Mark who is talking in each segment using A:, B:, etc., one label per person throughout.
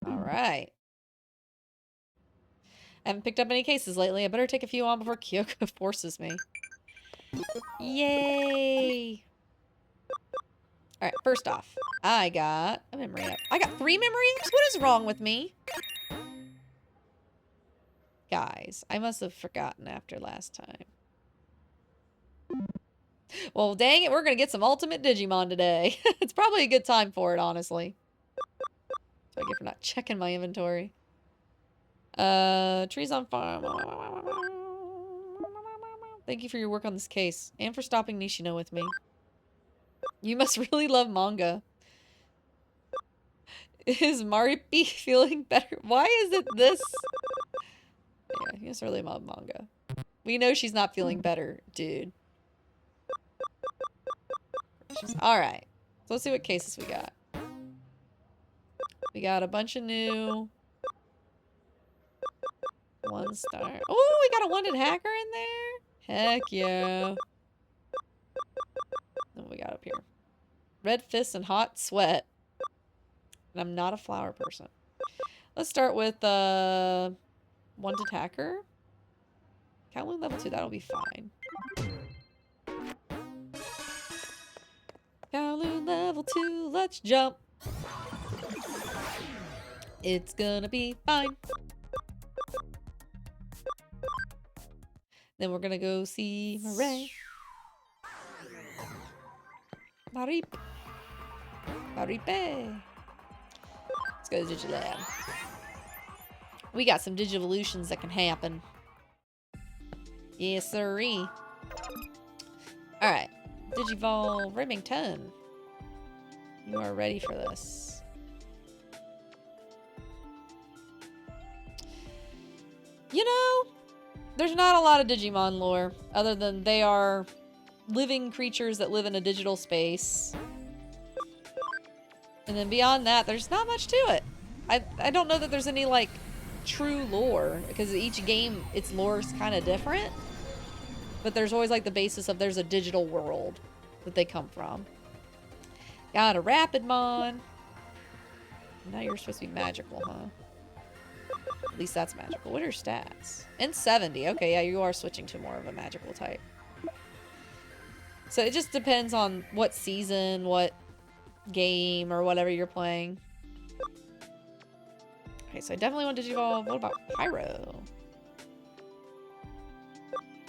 A: Alright. I haven't picked up any cases lately. I better take a few on before Kyoko forces me. Yay! Alright, first off, I got a memory up. I got 3 memory ups? What is wrong with me? Guys, I must have forgotten after last time. Well, dang it, we're gonna get some Ultimate Digimon today. It's probably a good time for it, honestly. So I get for not checking my inventory. Trees on farm. Thank you for your work on this case, and for stopping Nishino with me. You must really love manga. Is Maripi feeling better? Why is it this? Yeah, you must really love manga. We know she's not feeling better, dude. Alright. So let's see what cases we got. We got a bunch of new... 1 star. Oh, we got a wanted hacker in there? Heck yeah. What we got up here? Red fists and hot sweat. And I'm not a flower person. Let's start with wanted hacker. Kowloon level 2, that'll be fine. Kowloon level 2, let's jump. It's gonna be fine. Then we're gonna go see Marae. Maripe. Maripe. Let's go to Digilab. We got some Digivolutions that can happen. Yes, sirree. Alright. Digivolve Remington. You are ready for this. You know, there's not a lot of Digimon lore, other than they are living creatures that live in a digital space. And then beyond that, there's not much to it. I don't know that there's any, like, true lore, because each game, its lore is kind of different. But there's always, like, the basis of there's a digital world that they come from. Got a Rapidmon. Now you're supposed to be magical, huh? At least that's magical. What are your stats? And 70. Okay, yeah, you are switching to more of a magical type. So it just depends on what season, what game, or whatever you're playing. Okay, so I definitely want Digivolve. What about Pyro?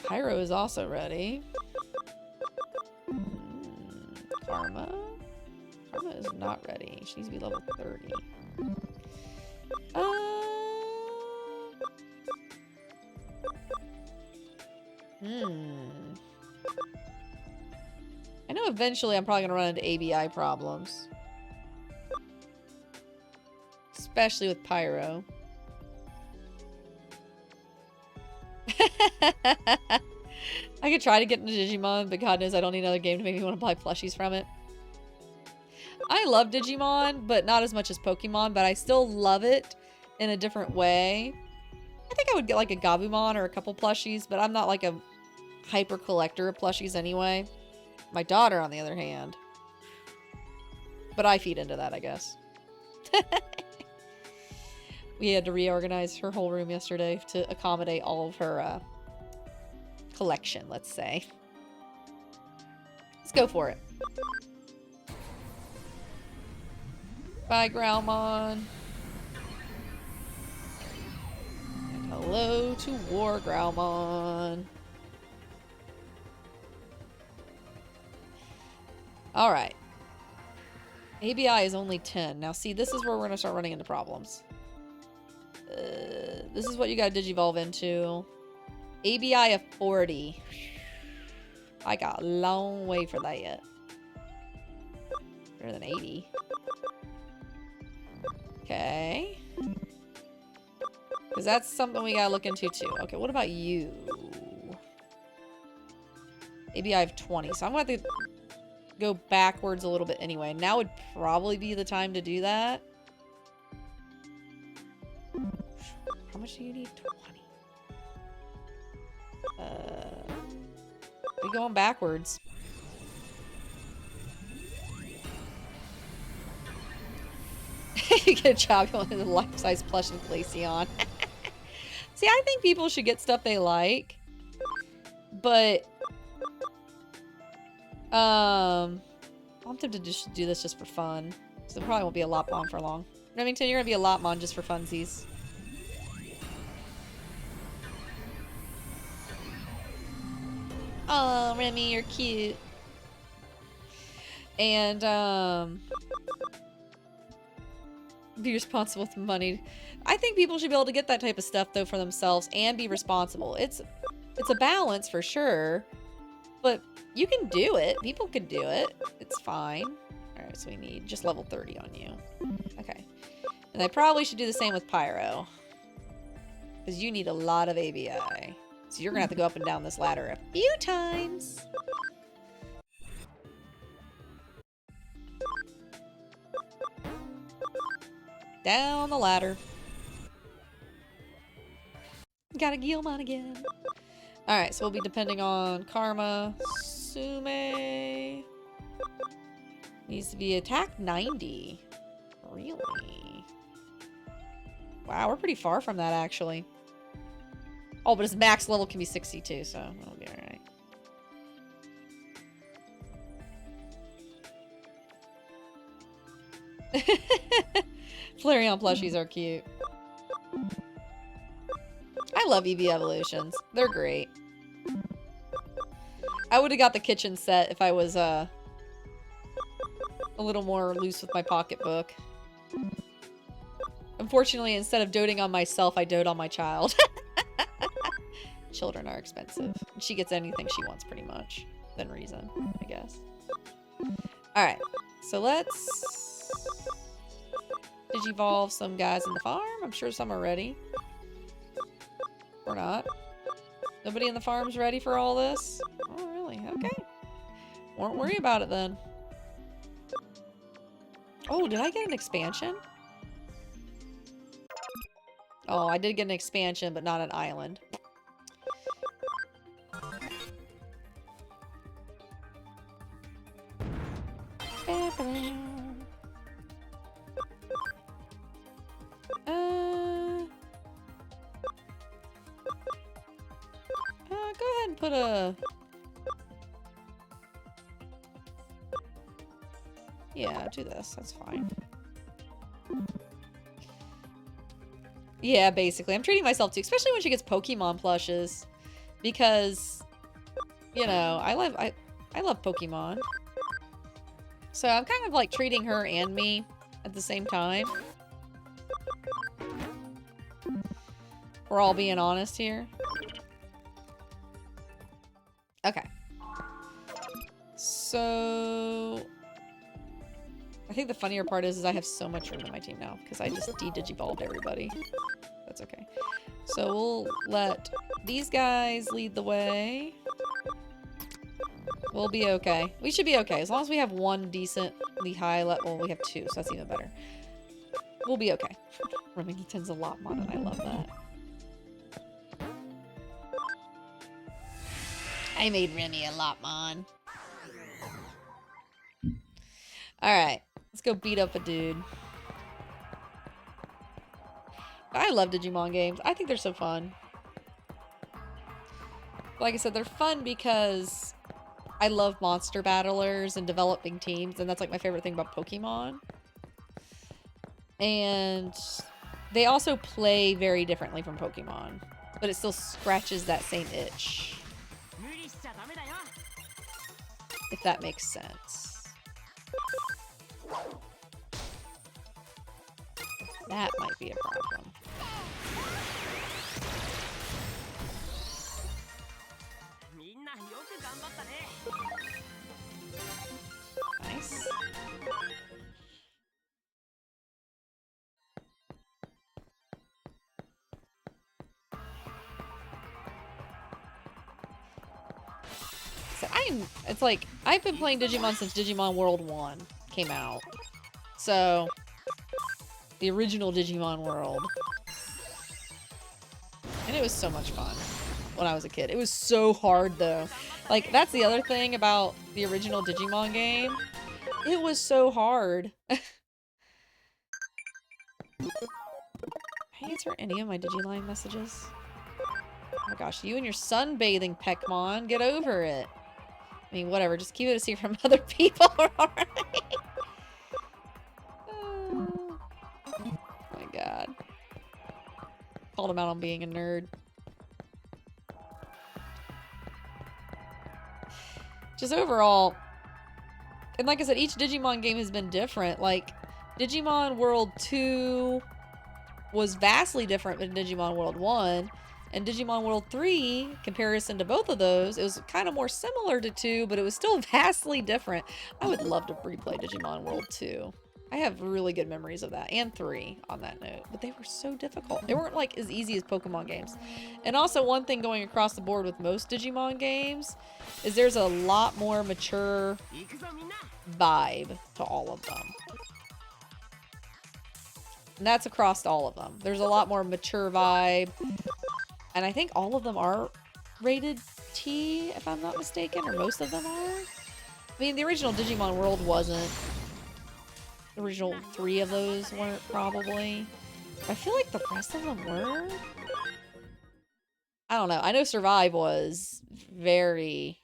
A: Pyro is also ready. Karma? Karma is not ready. She needs to be level 30. I know eventually I'm probably going to run into ABI problems. Especially with Pyro. I could try to get into Digimon, but God knows I don't need another game to make me want to buy plushies from it. I love Digimon, but not as much as Pokemon, but I still love it in a different way. I think I would get like a Gabumon or a couple plushies, but I'm not like a hyper collector of plushies anyway. My daughter, on the other hand. But I feed into that, I guess. We had to reorganize her whole room yesterday to accommodate all of her collection, let's say. Let's go for it. Bye, Growlmon. And hello to War Growlmon. Alright. ABI is only 10. Now, see, this is where we're going to start running into problems. This is what you got to Digivolve into. ABI of 40. I got a long way for that yet. Better than 80. Okay. Because that's something we got to look into, too. Okay, what about you? ABI of 20. So I'm going to have to go backwards a little bit anyway. Now would probably be the time to do that. How much do you need? 20. We're going backwards. You get a job, you want a life-size plush and Glaceon. See, I think people should get stuff they like. But, I'm tempted to just do this just for fun. So there probably won't be a Lopmon for long. Remington, you're gonna be a Lopmon just for funsies. Oh, Remy, you're cute. And, be responsible with money. I think people should be able to get that type of stuff, though, for themselves and be responsible. It's a balance, for sure. But you can do it. People can do it. It's fine. Alright, so we need just level 30 on you. Okay. And I probably should do the same with Pyro. Because you need a lot of ABI. So you're going to have to go up and down this ladder a few times. Down the ladder. Got a Guilmon again. Alright, so we'll be depending on Karma. Sume needs to be attack 90. Really? Wow, we're pretty far from that, actually. Oh, but his max level can be 62, so that'll be alright. Flareon plushies are cute. I love EV evolutions. They're great. I would have got the kitchen set if I was a little more loose with my pocketbook. Unfortunately, instead of doting on myself, I dote on my child. Children are expensive. She gets anything she wants, pretty much. Within reason, I guess. Alright, so let's digivolve some guys in the farm. I'm sure some are ready. Or not. Nobody in the farm's ready for all this? Oh, really? Okay. Won't worry about it then. Oh, did I get an expansion? Oh, I did get an expansion, but not an island. Go ahead and put a... Yeah, do this. That's fine. Yeah, basically. I'm treating myself too, especially when she gets Pokemon plushes. Because, you know, I love Pokemon. So I'm kind of like treating her and me at the same time. We're all being honest here. Okay. So... I think the funnier part is I have so much room in my team now, because I just de-digivolved everybody. That's okay. So we'll let these guys lead the way. We'll be okay. We should be okay. As long as we have one decently high level. Well, we have two, so that's even better. We'll be okay. Remington's a Lopmon, and I love that. I made Remy a Lopmon. Alright. Let's go beat up a dude. I love Digimon games. I think they're so fun. Like I said, they're fun because I love monster battlers and developing teams, and that's like my favorite thing about Pokemon. And they also play very differently from Pokemon, but it still scratches that same itch. If that makes sense. That might be a problem. Nice. So it's like, I've been playing Digimon since Digimon World 1 came out. So, the original Digimon World. And it was so much fun when I was a kid. It was so hard, though. Like, that's the other thing about the original Digimon game. It was so hard. Can I answer any of my Digiline messages? Oh my gosh, you and your sunbathing, Peckmon. Get over it. I mean, whatever. Just keep it a secret from other people, alright? Oh my god. Called him out on being a nerd. Just overall, and like I said, each Digimon game has been different. Like, Digimon World 2 was vastly different than Digimon World 1. And Digimon World 3, comparison to both of those, it was kind of more similar to 2, but it was still vastly different. I would love to replay Digimon World 2. I have really good memories of that, and 3 on that note, but they were so difficult. They weren't like as easy as Pokemon games. And also one thing going across the board with most Digimon games is there's a lot more mature vibe to all of them. And that's across all of them. There's a lot more mature vibe. And I think all of them are rated T, if I'm not mistaken, or most of them are. I mean, the original Digimon World wasn't. The original 3 of those weren't, probably. I feel like the rest of them were. I don't know. I know Survive was very...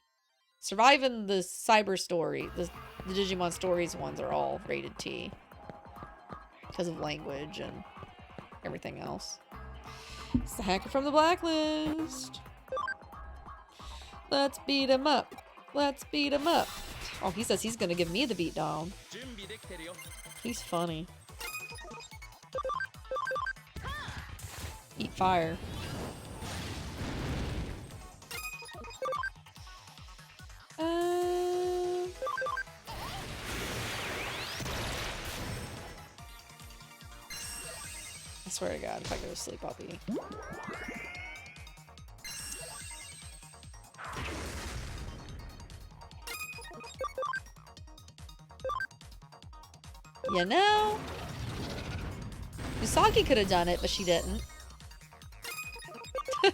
A: Survive and the Cyber Story, the Digimon Stories ones are all rated T. Because of language and everything else. It's the hacker from the blacklist. Let's beat him up. Let's beat him up. Oh, he says he's gonna give me the beatdown. He's funny. Eat fire. I swear to God, if I go to sleep, I'll be... You know? Usagi could have done it, but she didn't. There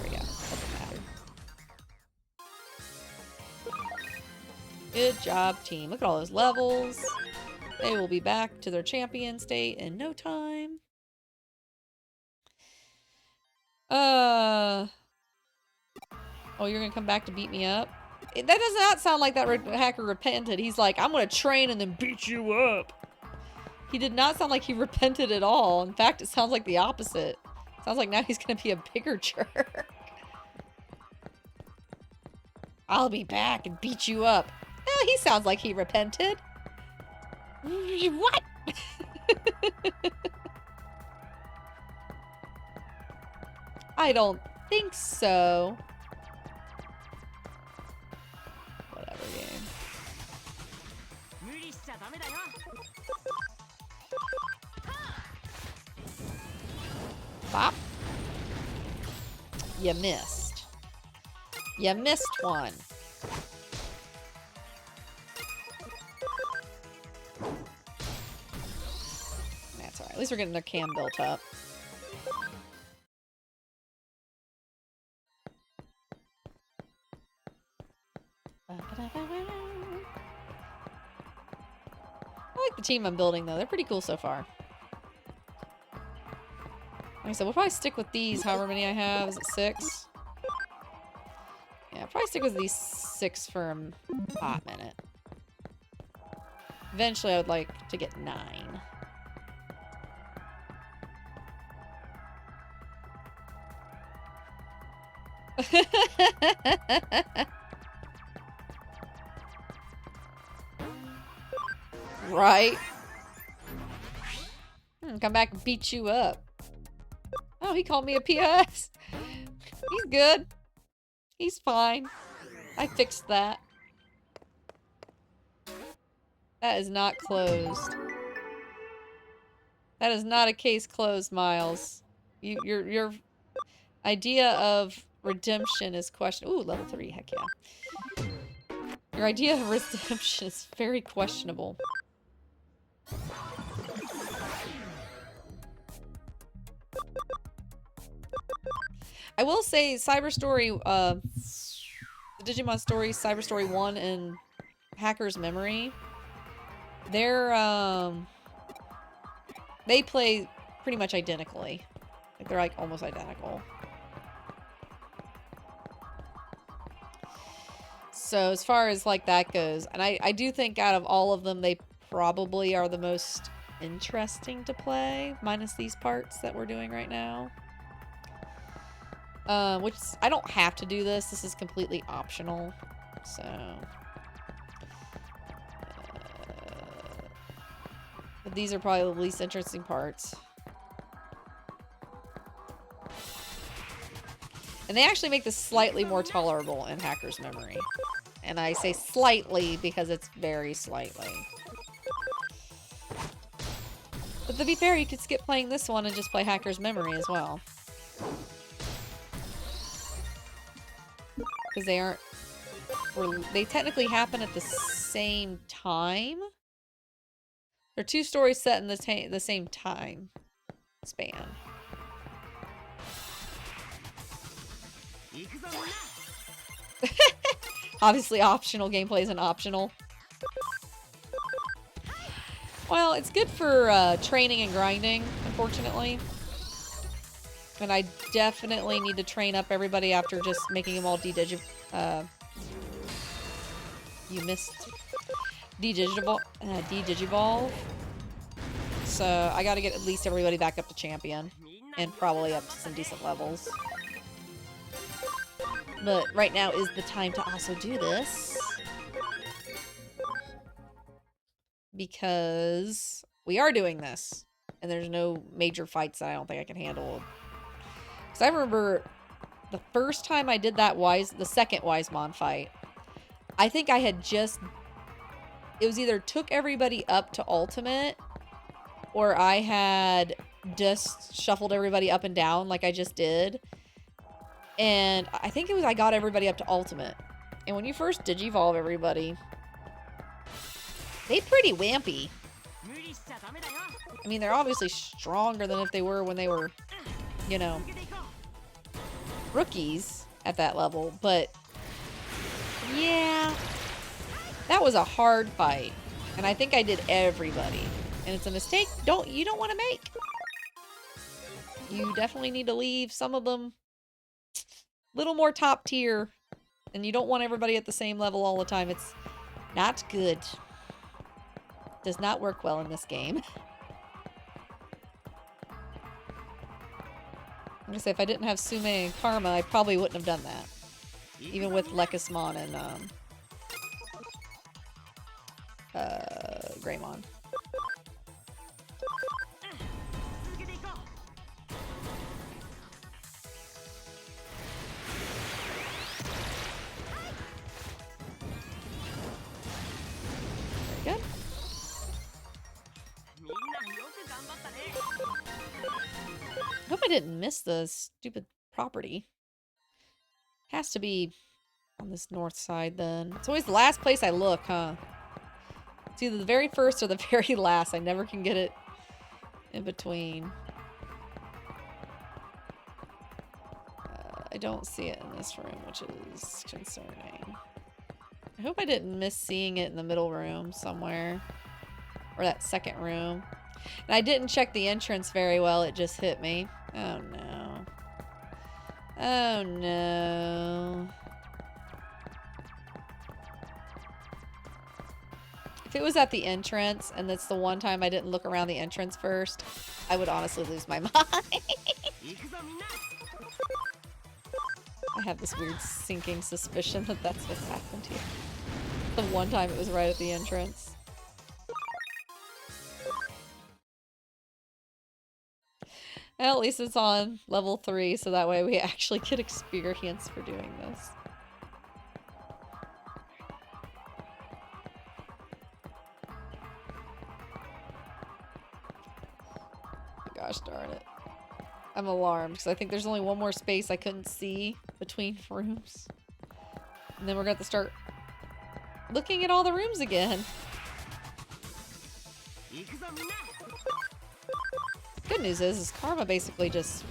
A: we go. Doesn't matter. Good job, team. Look at all those levels. They will be back to their champion state in no time. Oh, you're gonna come back to beat me up? That does not sound like that hacker repented. He's like, I'm gonna train and then beat you up. He did not sound like he repented at all. In fact, it sounds like the opposite. Sounds like now he's gonna be a bigger jerk. I'll be back and beat you up. Oh, he sounds like he repented. What? I don't think so. Whatever, game. Bop. You missed. You missed one. That's alright. At least we're getting their cam built up. I like the team I'm building, though. They're pretty cool so far. Like I said, we'll probably stick with these, however many I have. Is it 6? Yeah, I'll probably stick with these 6 for a hot minute. Eventually, I would like to get 9. Right? Come back and beat you up. Oh, he called me a PS. He's good. He's fine. I fixed that. That is not closed. That is not a case closed, Miles. Your idea of redemption is questionable. Ooh, level 3, heck yeah. Your idea of redemption is very questionable. I will say Cyber Story, the Digimon Story, Cyber Story 1 and Hacker's Memory, they're They play pretty much identically. Like, they're like almost identical. So as far as like that goes, and I do think out of all of them, they probably are the most interesting to play, minus these parts that we're doing right now. Which I don't have to do this. This is completely optional. So, but these are probably the least interesting parts. And they actually make this slightly more tolerable in Hacker's Memory. And I say slightly because it's very slightly. But to be fair, you could skip playing this one and just play Hacker's Memory as well. Because they aren't... They technically happen at the same time. They're two stories set in the same time span. Obviously optional. Gameplay isn't optional. Well, it's good for training and grinding, unfortunately. And I definitely need to train up everybody after just making them all de-digivolve. You missed de-digivolve. So I gotta get at least everybody back up to champion. And probably up to some decent levels. But right now is the time to also do this. Because we are doing this. And there's no major fights that I don't think I can handle. Because I remember the first time I did that the second Wisemon fight, I think I had just... It was either took everybody up to ultimate, or I had just shuffled everybody up and down like I just did. And I think it was I got everybody up to ultimate. And when you first digivolve everybody, they pretty wampy. I mean, they're obviously stronger than if they were when they were, you know, rookies at that level. But, yeah, that was a hard fight. And I think I did everybody. And it's a mistake you don't want to make. You definitely need to leave some of them a little more top tier. And you don't want everybody at the same level all the time. It's not good. Does not work well in this game. I'm gonna say, if I didn't have Sume and Karma, I probably wouldn't have done that. Even with Lekismon and, Greymon. Very good. I hope I didn't miss the stupid property. Has to be on this north side then. It's always the last place I look, huh? It's either the very first or the very last. I never can get it in between. I don't see it in this room, which is concerning. I hope I didn't miss seeing it in the middle room somewhere. Or that second room. And I didn't check the entrance very well. It just hit me. Oh, no. Oh, no. If it was at the entrance, and that's the one time I didn't look around the entrance first, I would honestly lose my mind. I have this weird sinking suspicion that that's what's happened here. The one time it was right at the entrance. Well, at least it's on level 3, so that way we actually get experience for doing this. Gosh darn it. I'm alarmed because I think there's only one more space I couldn't see between rooms. And then we're going to start looking at all the rooms again. Good news is Karma basically just...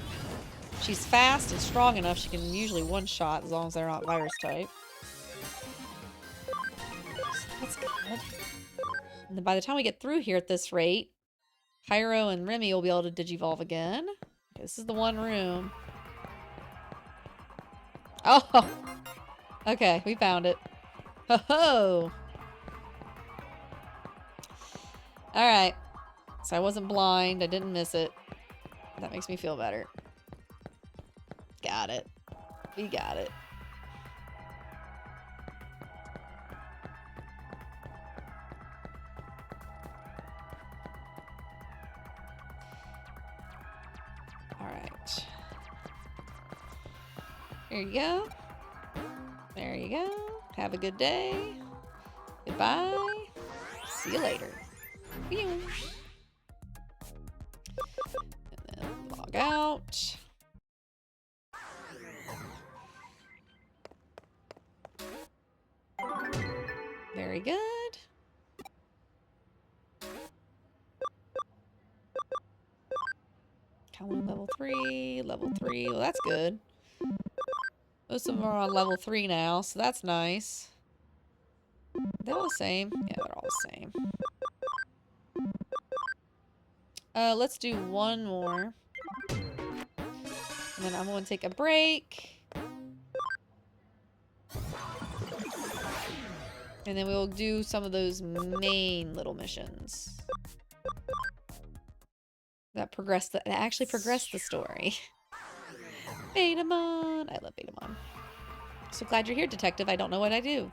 A: She's fast and strong enough she can usually one-shot as long as they're not virus type. So that's good. And then by the time we get through here at this rate, Pyro and Remy will be able to digivolve again. Okay, this is the one room. Oh! Okay, we found it. Ho ho! Alright. So I wasn't blind. I didn't miss it. That makes me feel better. Got it. We got it. Alright. There you go. There you go. Have a good day. Goodbye. See you later. And then log out. Very good. Count level 3, level 3. Well, that's good. Most of them are on level 3 now, so that's nice. They're all the same. Yeah, they're all the same. Let's do one more. And then I'm going to take a break. And then we'll do some of those main little missions. That actually progress the story. Betamon! I love Betamon. So glad you're here, detective. I don't know what I do.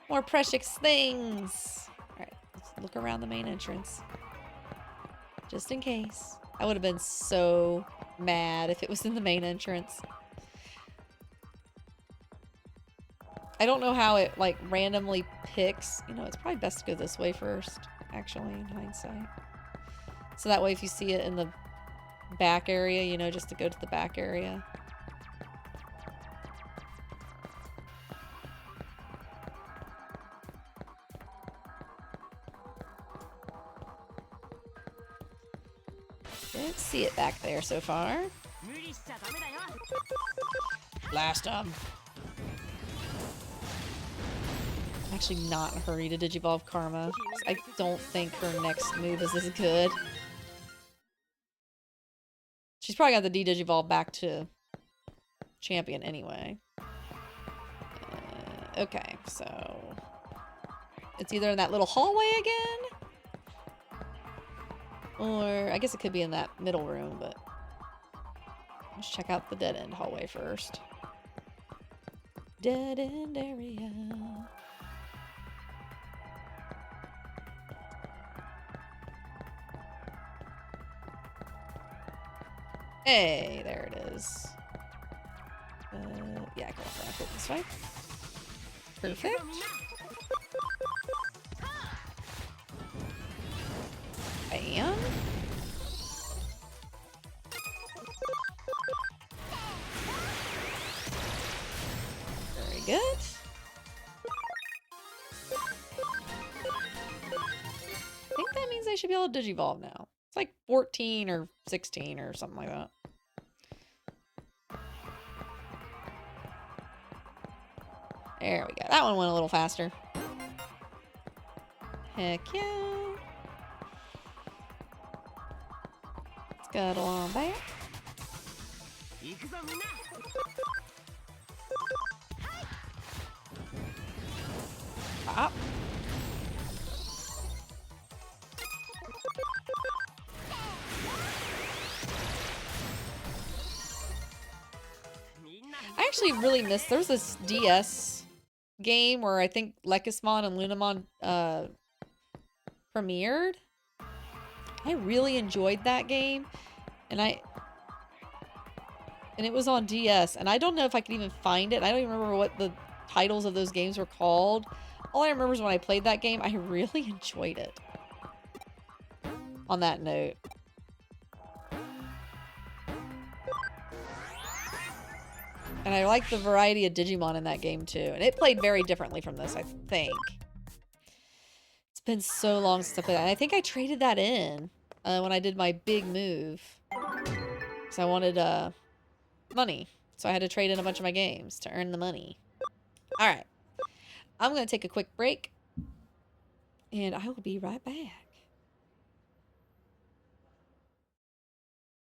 A: More precious things! Alright, let's look around the main entrance. Just in case. I would have been so mad if it was in the main entrance. I don't know how it, like, randomly picks. You know, it's probably best to go this way first, actually, in hindsight. So that way, if you see it in the back area, you know, just to go to the back area. Didn't see it back there so far. Blast them. I'm actually not in a hurry to digivolve Karma. I don't think her next move is as good. She's probably got the D-digivolve back to champion anyway. Okay, so it's either in that little hallway again, or I guess it could be in that middle room, but let's check out the dead-end hallway first. Dead-end area. Hey, there it is. Yeah, I can walk around it this way. Perfect. Bam. Very good. I think that means I should be able to digivolve now. It's like 14 or 16 or something like that. There we go. That one went a little faster. Heck yeah. Let's go along back. Pop. I actually really missed. There was this DS game where I think Lekismon and Lunamon premiered. I really enjoyed that game, and it was on DS, and I don't know if I could even find it. I don't even remember what the titles of those games were called. All I remember is when I played that game, I really enjoyed it. On that note. And I like the variety of Digimon in that game too. And it played very differently from this, I think. It's been so long since I played that. And I think I traded that in when I did my big move. Because I wanted money. So I had to trade in a bunch of my games to earn the money. Alright. I'm going to take a quick break. And I will be right back.